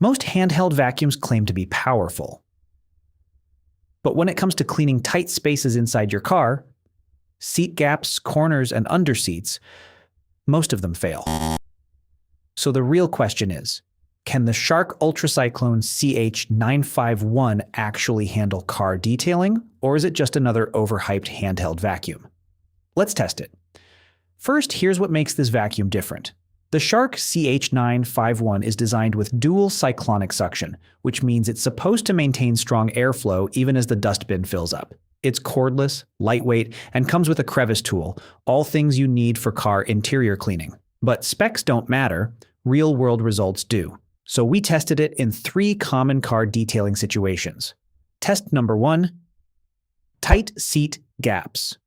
Most handheld vacuums claim to be powerful. But when it comes to cleaning tight spaces inside your car, seat gaps, corners, and underseats, most of them fail. So the real question is, can the Shark UltraCyclone CH951 actually handle car detailing, or is it just another overhyped handheld vacuum? Let's test it. First, here's what makes this vacuum different. The Shark CH951 is designed with dual cyclonic suction, which means it's supposed to maintain strong airflow even as the dust bin fills up. It's cordless, lightweight, and comes with a crevice tool, all things you need for car interior cleaning. But specs don't matter, real-world results do. So we tested it in 3 common car detailing situations. Test number 1, tight seat gaps.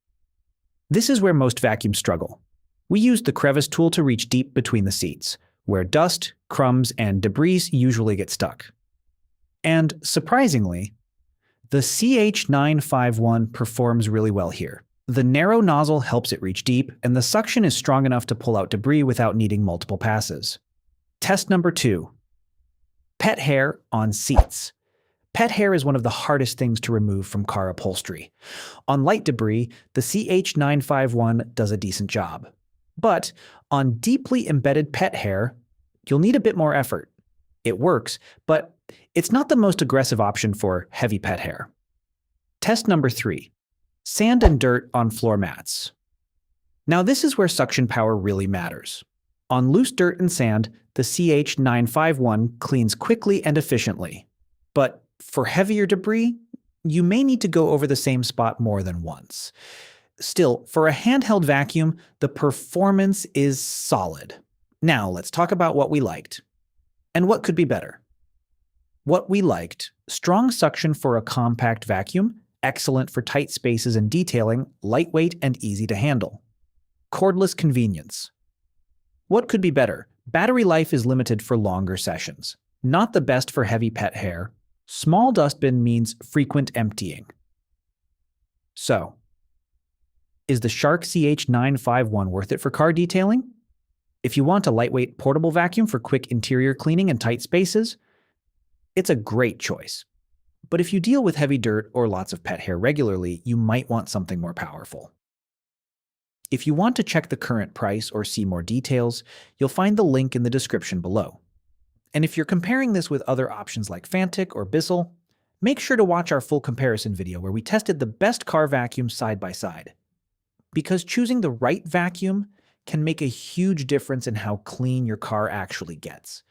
This is where most vacuums struggle. We used the crevice tool to reach deep between the seats, where dust, crumbs, and debris usually get stuck. And surprisingly, the CH951 performs really well here. The narrow nozzle helps it reach deep, and the suction is strong enough to pull out debris without needing multiple passes. Test number 2, pet hair on seats. Pet hair is one of the hardest things to remove from car upholstery. On light debris, the CH951 does a decent job. But on deeply embedded pet hair, you'll need a bit more effort. It works, but it's not the most aggressive option for heavy pet hair. Test number 3, sand and dirt on floor mats. Now this is where suction power really matters. On loose dirt and sand, the CH951 cleans quickly and efficiently. But for heavier debris, you may need to go over the same spot more than once. Still, for a handheld vacuum, the performance is solid. Now let's talk about what we liked. And what could be better? What we liked: strong suction for a compact vacuum, excellent for tight spaces and detailing, lightweight and easy to handle. Cordless convenience. What could be better? Battery life is limited for longer sessions. Not the best for heavy pet hair. Small dustbin means frequent emptying. So, is the Shark CH951 worth it for car detailing? If you want a lightweight portable vacuum for quick interior cleaning and tight spaces, it's a great choice. But if you deal with heavy dirt or lots of pet hair regularly, you might want something more powerful. If you want to check the current price or see more details, you'll find the link in the description below. And if you're comparing this with other options like Fantic or Bissell, make sure to watch our full comparison video where we tested the best car vacuums side by side. Because choosing the right vacuum can make a huge difference in how clean your car actually gets.